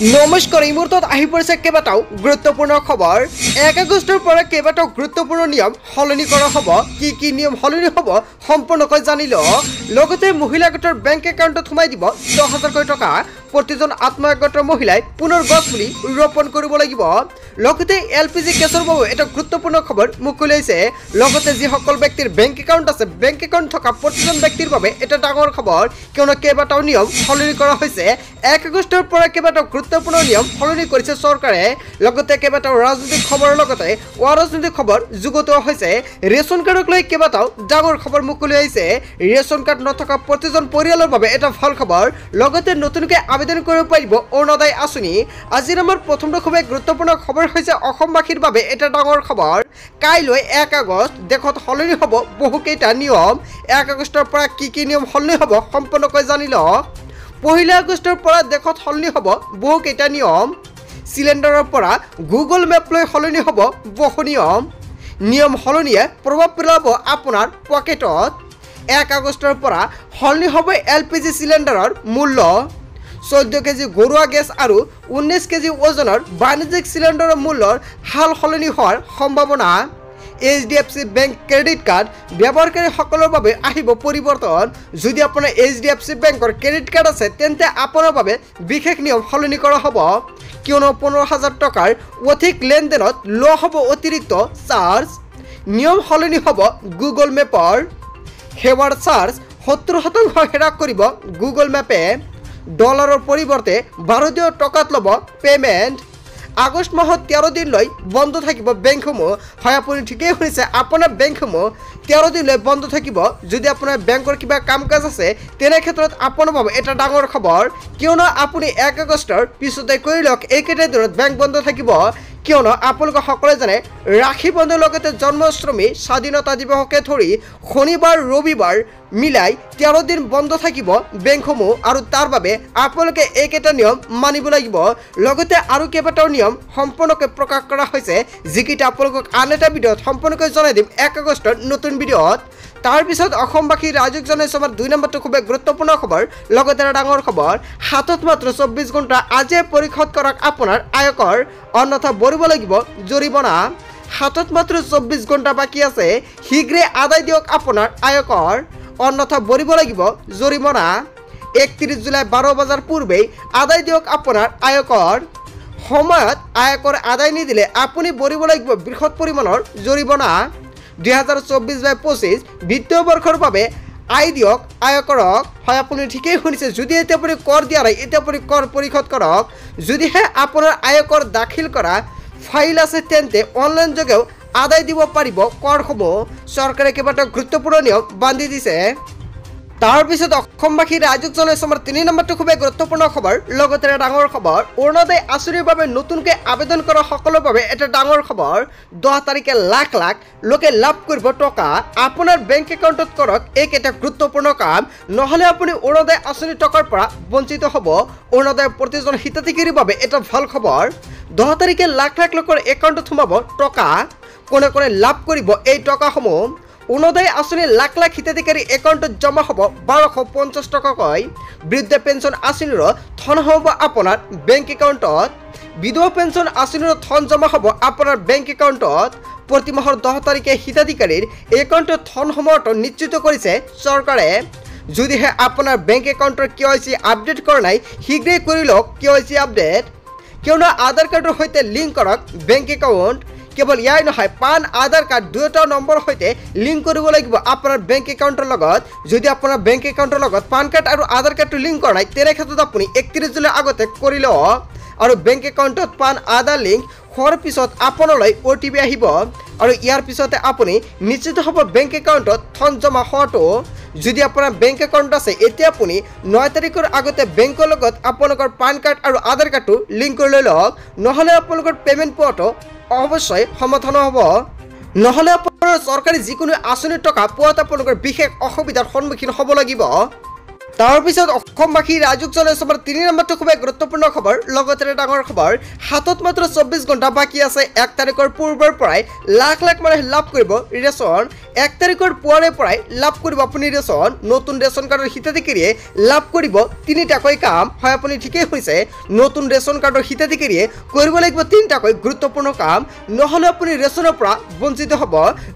নমস্কাৰ এই মুহূৰ্তত আহি পৰিছে কেইবাটাও গুৰুত্বপূৰ্ণ খবৰ 1 আগষ্টৰ পৰা কেইবাটাও গুৰুত্বপূৰ্ণ নিয়ম সলনি কৰা হ'ব কি নিয়ম সলনি হ'ব সম্পূৰ্ণকৈ জানিলো লগতে মহিলা গোটৰ বেংক একাউণ্টত সোমাই দিব 10000 টকা প্ৰতিজন আত্মসহায়ক মহিলাই পুনৰ গছ পুলি ৰোপণ কৰিব লাগিব লগতে এলপিজি কেছৰ বাবে এটা গুৰুত্বপূৰ্ণ খবৰ মুকলিছে লগতে যি সকল ব্যক্তিৰ বেংক একাউণ্ট আছে বেংক একাউণ্ট থকা প্ৰতিজন ব্যক্তিৰ বাবে এটা ডাঙৰ খবৰ কিয়নো কেইবাটাও নিয়ম সলনি কৰা হৈছে 1 আগষ্টৰ পৰা কেইবাটাও গুৰুত্বপূৰ্ণ নিয়ম সলনি কৰিছে চৰকাৰে লগতে কেইবাটাও ৰাজনৈতিক খবৰৰ লগতে অৰাজনৈতিক খবৰ যুগুতোৱা হৈছে ৰেচন কাৰ্ডক লৈ কেইবাটাও ডাঙৰ খবৰ মুকলি হৈছে ৰেচন কাৰ্ড নথকা প্ৰতিজন পৰিয়ালৰ বাবে এটা ভাল খবৰ লগতে নতুনকৈ আবেদন কৰিব পাৰিব অৰুণোদয় আঁচনি আজিৰ আমাৰ প্ৰথমটো খুবেই গুৰুত্বপূৰ্ণ খবৰ হৈছে অসমবাসীৰ বাবে এটা ডাঙৰ খবৰ কাইলৈ 1 আগষ্ট দেশত সলনি হ'ব বহুকেইটা নিয়ম 1 আগষ্টৰ পৰা কি নিয়ম সলনি হ'ব সম্পূৰ্ণকৈ জানি লওক 1 আগষ্টৰ পৰা দেশত সলনি হ'ব বহুকেইটা নিয়ম সিলিণ্ডাৰৰ পৰা গুগল মেপ লৈ সলনি হ'ব বহু নিয়ম সলনিয়ে প্ৰভাৱ পেলাব আপোনাৰ পকেটত 1 আগষ্টৰ পৰা সলনি হ'ব এলপিজি সিলিণ্ডাৰৰ মূল্য 14 কেজি ঘৰুৱা গেছ আৰু 19 কেজি ওজনৰ বাণিজ্যিক সিলিণ্ডাৰৰ মূল্যৰ হাল সলনি হোৱাৰ সম্ভাৱনা এইচডিএফসি বেংক ক্ৰেডিট কাৰ্ড ব্যৱহাৰকাৰীসকলৰ বাবে আহিব পৰিৱৰ্তন যদি আপোনাৰ এইচডিএফসি বেংকৰ ক্ৰেডিট কাৰ্ড আছে তেন্তে আপোনাৰ বাবে বিশেষ নিয়ম সলনি কৰা হ'ব কিয়নো 15000 টকাৰ অধিক লেনদেনত লোৱা হ'ব অতিৰিক্ত চাৰ্জ নিয়ম সলনি হ'ব গুগল মেপৰ সেৱাৰ চাৰ্জ 70% হ্ৰাস কৰিব গুগল মেপে ডলাৰৰ পৰিৱৰ্তে ভাৰতীয় টকাত ল'ব পেমেণ্ট আগষ্ট মাহত 13 দিনলৈ বন্ধ থাকিব বেংকসমূহ হয় আপুনি ঠিকই শুনিছে আপোনাৰ বেংকসমূহ 13 দিনলৈ বন্ধ থাকিব যদি আপোনাৰ বেংকৰ কিবা কাম কাজ আছে তেনে ক্ষেত্ৰত আপোনাৰ বাবে এটা ডাঙৰ খবৰ কিয়নো আপুনি 1 আগষ্টৰ পিছতে কৰি লওক এইকেইটা দিনত বেংক বন্ধ থাকিব কিয়নো আপোনালোকে সকলোৱে জানে ৰাখী বন্ধৰ লগতে জন্মাষ্টমী স্বাধীনতা দিৱসকে ধৰি শনিবাৰ ৰবিবাৰ মিলাই 13 দিন বন্ধ থাকিব বেংকসমূহ আৰু তাৰ বাবে আপোনালোকে এইকেইটা নিয়ম মানিব লাগিব লগতে আৰু কেইবাটাও নিয়ম সম্পূৰ্ণকৈ প্ৰকাশ কৰা হৈছে যিকেইটা আপোনালোকক আন এটা ভিডিঅ'ত সম্পূৰ্ণকৈ জনাই দিম 1 আগষ্টৰ নতুন ভিডিঅ'ত তাৰ পিছত অসমবাসী ৰাজ্যক জনাইছো আমাৰ 2 নম্বৰটো খুবেই গুৰুত্বপূৰ্ণ খবৰ লগতে ডাঙৰ খবৰ হাতত মাত্ৰ 24 ঘণ্টা আজি পৰিশোধ কৰক আপোনাৰ আয়কৰ অন্যথা ভৰিব লাগিব জৰিমনা হাতত মাত্ৰ 24 ঘণ্টা বাকী আছে শীঘ্ৰে আদায় দিয়ক আপোনাৰ আয়কৰ অন্যথা ভৰিব লাগিব জৰিমনা 31 জুলাই 12 বজাৰ পূৰ্বে আদায় দিয়ক আপোনাৰ আয়কৰ সময়ত আয়কৰ আদায় নিদিলে আপুনি ভৰিব লাগিব বৃহৎ পৰিমাণৰ জৰিমনা 2024-25 বিত্তীয় বৰ্ষৰ বাবে আয় দিয়ক আয়কৰক হয় আপুনি ঠিকই শুনিছে যদি এতিয়া আপুনি কৰ দিয়া নাই এতিয়া আপুনি কৰ পৰিশোধ কৰক যদিহে আপোনাৰ আয়কৰ দাখিল কৰা ফাইল আছে তেন্তে অনলাইন যোগেও আদায় দিব পাৰিব কৰসমূহ চৰকাৰে কেইবাটাও গুৰুত্বপূৰ্ণ নিয়ম বান্ধি দিছে তাৰ পিছত অসমবাসী ৰাজ্যক জনাইছো আমাৰ 3 নম্বৰটো খুবেই গুৰুত্বপূৰ্ণ খবৰ লগতে ডাঙৰ খবৰ অৰুণোদয় আঁচনিৰ বাবে নতুনকৈ আবেদন কৰা সকলৰ বাবে এটা ডাঙৰ খবৰ 10 তাৰিখে লাখ লাখ লোকে লাভ কৰিব টকা আপোনাৰ বেংক একাউণ্টত কৰক এইকেইটা গুৰুত্বপূৰ্ণ কাম নহ'লে আপুনি অৰুণোদয় আঁচনিৰ টকাৰ পৰা বঞ্চিত হ'ব অৰুণোদয় প্ৰতিজন হিতাধিকাৰীৰ বাবে এটা ভাল খবৰ 10 তাৰিখে লাখ লাখ লোকৰ একাউণ্টত সোমাব টকা কোনে কোনে লাভ কৰিব এই টকাসমূহ অৰুণোদয় আঁচনি লাখ লাখ হিতাধিকাৰী একাউণ্টত জমা হ'ব 1250 টকাকৈ বৃদ্ধ পেঞ্চন আঁচনিৰ ধন হ'ব আপোনাৰ বেংক একাউণ্টত বিধৱা পেঞ্চন আঁচনিৰ ধন জমা হ'ব আপোনাৰ বেংক একাউণ্টত প্ৰতি মাহৰ 10 তাৰিখে হিতাধিকাৰীৰ একাউণ্টত ধনসমূহ নিশ্চিত কৰিছে চৰকাৰে যদিহে আপোনাৰ বেংক একাউণ্টৰ KYC আপডেট কৰা নাই শীঘ্ৰেই কৰি লওক KYC আপডেট কিয়নো আধাৰ কাৰ্ডৰ সৈতে লিংক কৰক বেংক একাউণ্ট কেৱল ইয়াই নহয় পান আধাৰ কাৰ্ড দুয়োটা নম্বৰ সৈতে লিংক কৰিব লাগিব আপোনাৰ বেংক একাউণ্টৰ লগত যদি আপোনাৰ বেংক একাউণ্টৰ লগত পান কাৰ্ড আৰু আধাৰ কাৰ্ডটো লিংক কৰা নাই তেনে ক্ষেত্ৰত আপুনি 31 জুলাই আগতে কৰি লওক আৰু বেংক একাউণ্টত পান আধাৰ লিংক হোৱাৰ পিছত আপোনালৈ OTP আহিব আৰু ইয়াৰ পিছতে আপুনি নিশ্চিত হ'ব বেংক একাউণ্টত ধন জমা হোৱাটো যদি আপোনাৰ বেংক একাউণ্ট আছে এতিয়া আপুনি 9 তাৰিখৰ আগতে বেংকৰ লগত আপোনালোকৰ পান কাৰ্ড আৰু আধাৰ কাৰ্ডটো লিংক কৰি লৈ লওক নহ'লে আপোনালোকৰ পে'মেণ্ট পোৱাটো অৱশ্যই সমাধান হ'ব নহ'লে আপোনাৰ চৰকাৰী যিকোনো আঁচনিৰ টকা পোৱাত আপোনালোকৰ বিশেষ অসুবিধাৰ সন্মুখীন হ'ব লাগিব তাৰ পিছত অসমবাসী ৰাজ্যক জনাইছো আমাৰ 3 নম্বৰটো খুবেই গুৰুত্বপূৰ্ণ খবৰ লগতে ডাঙৰ খবৰ হাতত মাত্ৰ 24 ঘণ্টা বাকী আছে 1 তাৰিখৰ পূৰ্বৰ পৰাই লাখ লাখ মানুহে লাভ কৰিব ৰেচন 1 তাৰিখৰ পুৱাৰে পৰাই লাভ কৰিব আপুনি ৰেচন নতুন ৰেচন কাৰ্ডৰ হিতাধিকাৰীয়ে লাভ কৰিব 3টাকৈ কাম হয় আপুনি ঠিকই হৈছে নতুন ৰেচন কাৰ্ডৰ হিতাধিকাৰীয়ে কৰিব লাগিব 3টাকৈ গুৰুত্বপূৰ্ণ কাম নহলে আপুনি ৰেচনৰ পৰা বঞ্চিত হ'ব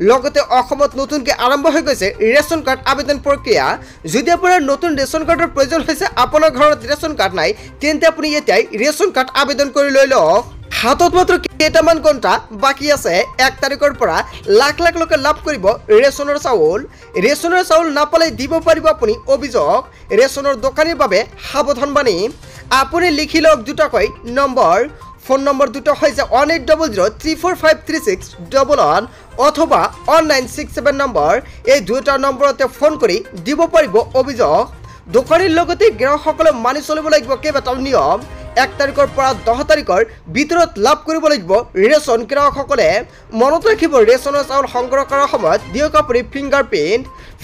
লগতে অসমত নতুনকৈ আৰম্ভ হৈ গৈছে ৰেচন কাৰ্ড আবেদন প্ৰক্ৰিয়া যদি আপোনাৰ নতুন ৰেচন কাৰ্ডৰ প্ৰয়োজন হৈছে আপোনাৰ ঘৰত ৰেচন কাৰ্ড নাই তেন্তে আপুনি এতিয়াই ৰেচন কাৰ্ড আবেদন কৰি লৈ লওক হাতত মাত্ৰ কেইটামান ঘণ্টা বাকি আছে 1 তাৰিখৰ পৰা লাখ লাখ লোকে লাভ কৰিব ৰেচনৰ চাউল নাপালে দিব পাৰিব আপুনি অভিযোগ ৰেচনৰ দোকানীৰ বাবে সাৱধানবাণী আপুনি লিখি লওক দুটাকৈ নম্বৰ ফোন নম্বৰ দুটা হৈছে 1800345361 অথবা 1967 নম্বৰ এই দুটা নম্বৰতে ফোন কৰি দিব পাৰিব অভিযোগ দোকানীৰ লগতে গ্ৰাহকসকলে মানি চলিব লাগিব কেইবাটাও নিয়ম 1 তাৰিখৰ পৰা 10 তাৰিখৰ ভিতৰত লাভ কৰিব লাগিব ৰেচন গ্ৰাহকসকলে মনত ৰাখিব ৰেচনৰ চাউল সংগ্ৰহ কৰাৰ সময়ত দিয়ক আপুনি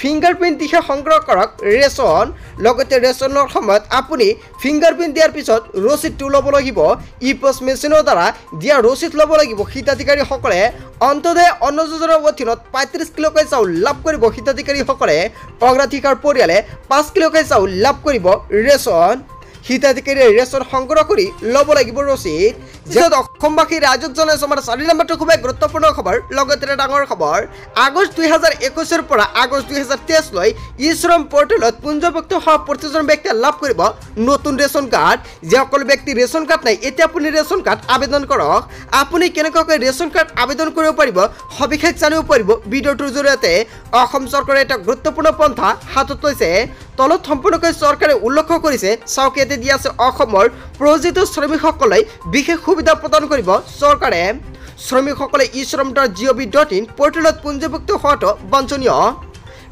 ফিংগাৰপ্ৰিণ্ট দিহে সংগ্ৰহ কৰক ৰেচন লগতে ৰেচনৰ সময়ত আপুনি ফিংগাৰপ্ৰিণ্ট দিয়াৰ পিছত ৰচিদটো ল'ব লাগিব ই-পষ্ট মেচিনৰ দ্বাৰা দিয়া ৰচিদ ল'ব লাগিব হিতাধিকাৰীসকলে অন্তদয় অন্ন যোজনাৰ অধীনত 35 কিলোকৈ চাউল লাভ কৰিব হিতাধিকাৰীসকলে অগ্ৰাধিকাৰ পৰিয়ালে 5 কিলোকৈ চাউল লাভ কৰিব ৰেচন হিতাধিকাৰীয়ে ৰেচন সংগ্ৰহ কৰি ল'ব লাগিব ৰচিদ য'ত অসমবাসী ৰাইজক জনাইছো আমাৰ 4 নম্বৰটো খুব গুৰুত্বপূৰ্ণ খবৰ লগতে ডাঙৰ খবৰ আগষ্ট 2021 পৰা আগষ্ট 2023 লৈ ই-শ্ৰম পৰ্টেলত পঞ্জীভুক্ত হোৱা প্ৰতিজন ব্যক্তিয়ে লাভ কৰিব নতুন ৰেচন কাৰ্ড যিসকল ব্যক্তি ৰেচন কাৰ্ড নাই এতিয়া আপুনি ৰেচন কাৰ্ড আবেদন কৰক আপুনি কেনেকৈ ৰেচন কাৰ্ড আবেদন কৰিব পাৰিব সবিশেষ জানিব পাৰিব ভিডিঅ'টোৰ জৰিয়তে অসম চৰকাৰে এটা গুৰুত্বপূৰ্ণ পন্থা হাতত লৈছে তলত সম্পূৰ্ণকৈ চৰকাৰে উল্লেখ কৰিছে চাওকে দিয়া আছে অসমৰ প্ৰয়োজিত শ্ৰমিকসকলে বিশেষ সুবিধা প্ৰদান কৰিব চৰকাৰে শ্ৰমিকসকলে ই-শ্ৰম.gov.in পৰ্টেলত পঞ্জীভুক্ত হোৱাটো বাঞ্ছনীয়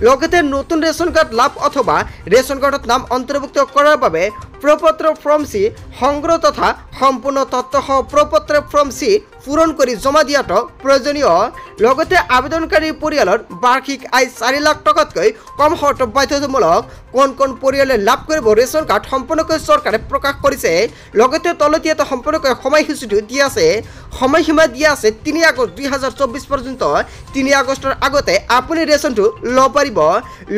লগতে নতুন ৰেচন কাৰ্ড লাভ অথবা ৰেচন কাৰ্ডত নাম অন্তৰ্ভুক্ত কৰাৰ বাবে প্ৰপত্ৰ ফৰ্ম চি সংগ্ৰহ তথা সম্পূৰ্ণ তথ্যসহ প্ৰপত্ৰ ফৰ্ম চি পূৰণ কৰি জমা দিয়াটো প্ৰয়োজনীয় লগতে আবেদনকাৰী পৰিয়ালৰ বাৰ্ষিক আয় 4 লাখ টকাতকৈ কম হোৱাটো বাধ্যতামূলক কোন পৰিয়ালে লাভ কৰিব ৰেচন কাৰ্ড সম্পূৰ্ণকৈ চৰকাৰে প্ৰকাশ কৰিছে লগতে তলতে এটা সম্পূৰ্ণকৈ সময়সূচীটো দিয়া আছে সময়সীমা দিয়া আছে 3 আগষ্ট 2024 পৰ্যন্ত 3 আগষ্টৰ আগতে আপুনি ৰেচনটো ল'ব পাৰিব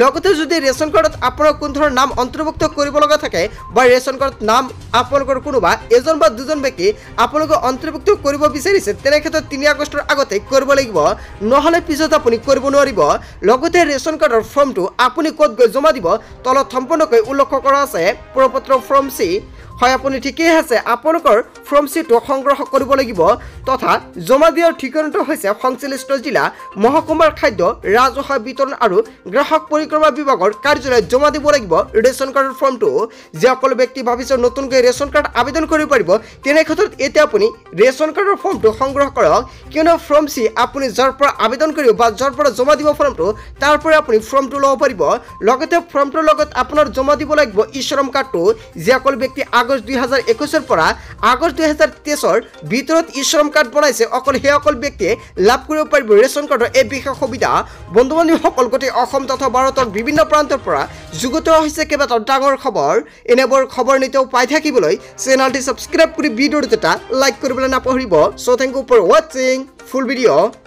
লগতে যদি ৰেচন কাৰ্ডত আপোনাৰ কোন ধৰণৰ নাম অন্তৰ্ভুক্ত কৰিব লগা থাকে বা ৰেচন কাৰ্ডত নাম আপোনালোকৰ কোনোবা এজন বা দুজন ব্যক্তি আপোনালোকে অন্তৰ্ভুক্ত কৰিব বিচাৰিছে তেনে ক্ষেত্ৰত 3 আগষ্টৰ আগতে কৰিব লাগিব নহলে পিছত আপুনি কৰিব নোৱাৰিব লগতে ৰেচন কাৰ্ডৰ ফৰ্মটো আপুনি ক'ত গৈ জমা দিব তলত সম্পূৰ্ণকৈ উল্লেখ কৰা আছে প্ৰপত্ৰ ফৰ্ম চি হয় আপুনি ঠিকই আছে আপোনালোকৰ ফৰ্ম চিটো সংগ্ৰহ কৰিব লাগিব তথা জমা দিয়াৰ ঠিকনাটো হৈছে সংশ্লিষ্ট জিলা মহকুমাৰ খাদ্য ৰাজহুৱা বিতৰণ আৰু গ্ৰাহক পৰিক্ৰমা বিভাগৰ কাৰ্যালয়ত জমা দিব লাগিব ৰেচন কাৰ্ডৰ ফৰ্মটো যিসকল ব্যক্তি ভাবিছে নতুনকৈ ৰেচন কাৰ্ড আবেদন কৰিব পাৰিব তেনে ক্ষেত্ৰত এতিয়া আপুনি ৰেচন কাৰ্ডৰ ফৰ্মটো সংগ্ৰহ কৰক কিয়নো ফৰ্ম চি আপুনি যাৰ পৰা আবেদন কৰিব বা যাৰ পৰা জমা দিব ফৰ্মটো তাৰ পৰা আপুনি ফৰ্মটো ল'ব পাৰিব লগতে ফৰ্মটোৰ লগত আপোনাৰ জমা দিব লাগিব ই-শ্ৰম কাৰ্ডটো যিসকল ব্যক্তি আগষ্ট 2021 পৰা আগষ্ট 2023 ভিতৰত ই-শ্ৰম কাৰ্ড বনাইছে অকল সেইসকল ব্যক্তিয়ে লাভ কৰিব পাৰিব ৰেচন কাৰ্ডৰ এই বিশেষ সুবিধা বন্ধু-বান্ধৱীসকল গোটেই অসম তথা ভাৰতৰ বিভিন্ন প্ৰান্তৰ পৰা যুগুত হৈছে কেইবাটাও ডাঙৰ খবৰ এনেবোৰ খবৰ নিতেও পাই থাকিবলৈ চেনেলটি সাবস্ক্ৰাইব কৰি ভিডিঅ'টো এটা লাইক কৰিবলৈ নাপাহৰিব so thank you for watching full video'